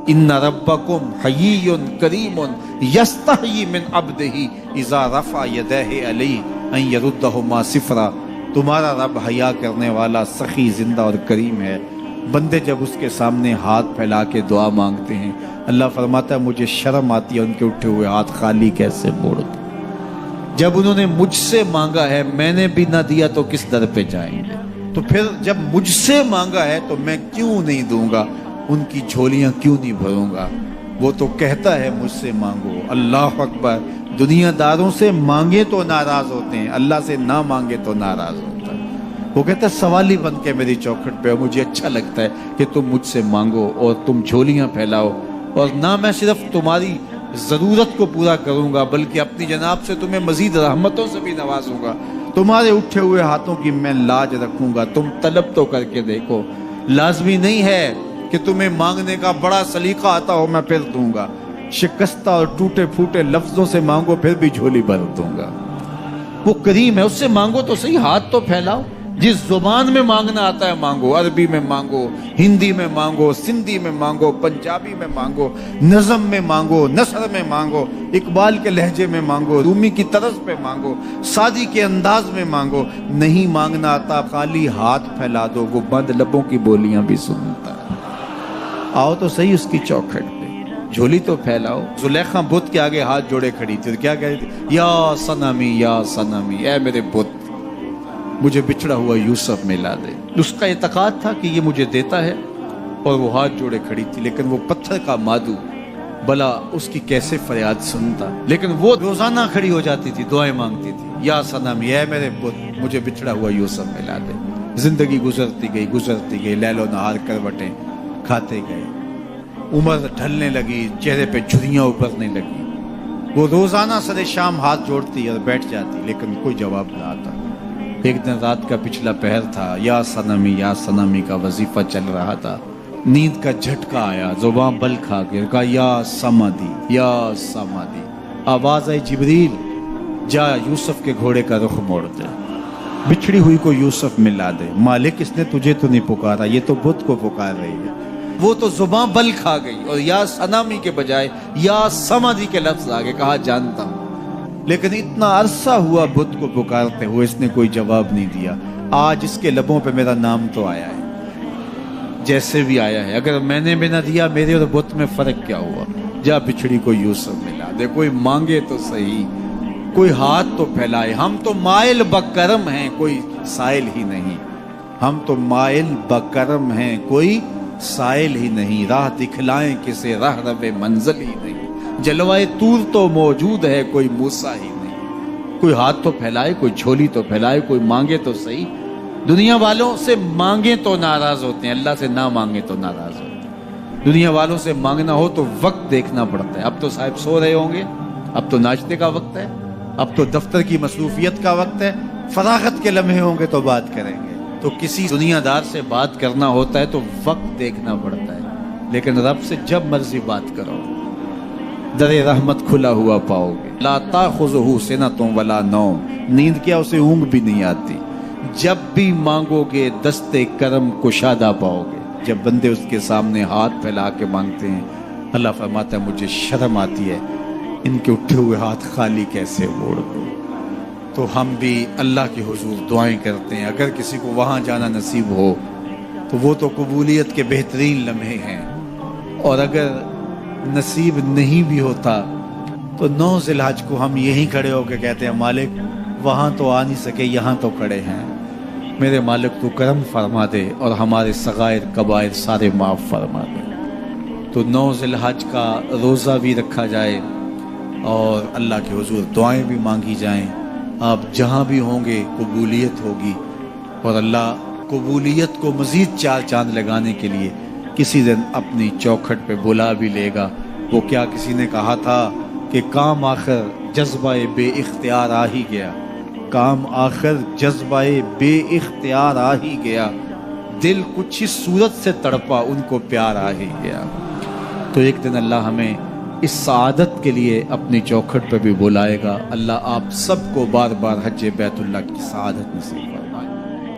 इन्न रब्बकुम हय्युन करीमुन यस्तही मिन अब्दिही इज़ा रफ़ा यदैहि अलैहि अन यरुद्दहुमा सिफ़रा। तुम्हारा रब हया करने वाला, सखी, जिंदा और करीम है। बंदे जब उसके सामने हाथ फैला के दुआ मांगते हैं, अल्लाह फरमाता है मुझे शर्म आती है उनके उठे हुए हाथ खाली कैसे मोड़ दूं। जब उन्होंने मुझसे मांगा है, मैंने भी ना दिया तो किस दर पे जाएंगे। तो फिर जब मुझसे मांगा है तो मैं क्यों नहीं दूंगा, उनकी झोलियां क्यों नहीं भरूंगा। वो तो कहता है मुझसे मांगो। अल्लाह अकबर। दुनियादारों से मांगे तो नाराज होते हैं, अल्लाह से ना मांगे तो नाराज होता है। वो कहता है सवाली बन के मेरी चौखट पे, मुझे अच्छा लगता है कि तुम मुझसे मांगो और तुम झोलियां फैलाओ, और ना मैं सिर्फ तुम्हारी ज़रूरत को पूरा करूंगा बल्कि अपनी जनाब से तुम्हें मजीद रहमतों से भी नवाजूंगा। तुम्हारे उठे हुए हाथों की मैं लाज रखूंगा। तुम तलब तो करके देखो। लाजमी नहीं है कि तुम्हें मांगने का बड़ा सलीका आता हो मैं फिर दूंगा। शिकस्ता और टूटे फूटे लफ्जों से मांगो फिर भी झोली भर दूंगा। वो करीम है, उससे मांगो तो सही, हाथ तो फैलाओ। जिस जुबान में मांगना आता है मांगो। अरबी में मांगो, हिंदी में मांगो, सिंधी में मांगो, पंजाबी में मांगो, नज़म में मांगो, नसर में मांगो, इकबाल के लहजे में मांगो, रूमी की तरज पे मांगो, सादी के अंदाज में मांगो। नहीं मांगना आता, खाली हाथ फैला दो, वो बंद लबों की बोलियां भी सुनता है। आओ तो सही उसकी चौखट पे, झोली तो फैलाओ। जुलेखा बुत के आगे हाथ जोड़े खड़ी थी, क्या कह रही थी? या सनमी, या सनमी, ऐ मेरे बुत, मुझे बिछड़ा हुआ यूसुफ मिला दे। उसका इत्तेकाद था कि ये मुझे देता है, और वो हाथ जोड़े खड़ी थी। लेकिन वो पत्थर का मादू, भला उसकी कैसे फरियाद सुनता। लेकिन वो रोजाना खड़ी हो जाती थी, दुआएं मांगती थी, या सनमी, ऐ मेरे बुत, मुझे बिछड़ा हुआ यूसुफ मिला दे। जिंदगी गुजरती गई, लैलो नहार करवटें खाते गए। उम्र ढलने लगी, चेहरे पे झुर्रियां उभरने लगी। वो रोजाना सरे शाम हाथ जोड़ती और बैठ जाती, लेकिन कोई जवाब ना आता। एक दिन रात का पिछला पहर था, या सनमी का वजीफा चल रहा था। नींद का झटका आया, जुबान बल खा के कहा या समाधी, या समाधी। आवाज आई, जिब्रील जा यूसुफ के घोड़े का रुख मोड़ दे, बिछड़ी हुई को यूसुफ मिला दे। मालिक इसने तुझे तो नहीं पुकारा, ये तो बुत को पुकार रही है। वो तो जुबान बल खा गई और या सनामी के बजाय या समाधि के लफ्ज आगे कहा जानता हूं। लेकिन इतना अरसा हुआ बुत को पुकारते हुए, इसने कोई जवाब नहीं दिया। आज इसके लबों पे मेरा नाम तो आया है, जैसे भी आया है। अगर मैंने भी ना दिया, मेरे और बुत में फर्क क्या हुआ। जा बिछड़ी को यूसुफ मिला दे। कोई मांगे तो सही, कोई हाथ तो फैलाए। हम तो माइल बकरम हैं, कोई साइल ही नहीं। हम तो माइल बकरम हैं, कोई साइल ही नहीं। राह दिखलाएं किसे, राह रवे मंजिल ही नहीं। जलवाए तूर तो मौजूद है, कोई मूसा ही नहीं। कोई हाथ तो फैलाए, कोई झोली तो फैलाए, कोई मांगे तो सही। दुनिया वालों से मांगे तो नाराज होते हैं, अल्लाह से ना मांगे तो नाराज होते हैं। दुनिया वालों से मांगना हो तो वक्त देखना पड़ता है। अब तो साहब सो रहे होंगे, अब तो नाचने का वक्त है, अब तो दफ्तर की मसरूफियत का वक्त है। फरागत के लम्हे होंगे तो बात करेंगे। तो किसी दुनियादार से बात करना होता है तो वक्त देखना पड़ता है। लेकिन रब से जब मर्जी बात करो, दरे रहमत खुला हुआ पाओगे। ला ताखुज़ुहु सिनतुन वला नौम, नींद क्या, उसे ऊँघ भी नहीं आती। जब भी मांगोगे दस्ते करम कुशादा पाओगे। जब बंदे उसके सामने हाथ फैला के मांगते हैं, अल्लाह फरमाता है मुझे शर्म आती है, इनके उठे हुए हाथ खाली कैसे मोड़ दूं। तो हम भी अल्लाह के हुजूर दुआएं करते हैं। अगर किसी को वहाँ जाना नसीब हो तो वो तो कबूलियत के बेहतरीन लम्हे हैं, और अगर नसीब नहीं भी होता तो 9 ज़िलहज को हम यहीं खड़े होकर कहते हैं मालिक वहाँ तो आ नहीं सके, यहाँ तो खड़े हैं। मेरे मालिक तू करम फरमा दे और हमारे सगायर कबायर सारे माफ़ फरमा दे। तो 9 ज़िलहज का रोज़ा भी रखा जाए और अल्लाह के हुजूर दुआएं भी मांगी जाएं। आप जहाँ भी होंगे कबूलियत होगी, और अल्लाह कबूलियत को मज़ीद 4 चांद लगाने के लिए किसी दिन अपनी चौखट पे बुला भी लेगा। वो क्या किसी ने कहा था कि काम आखिर जज्बाए बे इख्तियार आ ही गया, काम आखिर जज्बाए बे इख्तियार आ ही गया, दिल कुछ ही सूरत से तड़पा उनको प्यार आ ही गया। तो एक दिन अल्लाह हमें इस सआदत के लिए अपनी चौखट पे भी बुलाएगा। अल्लाह आप सबको बार बार हज बैतुल्लाह की सआदत नसीब करे।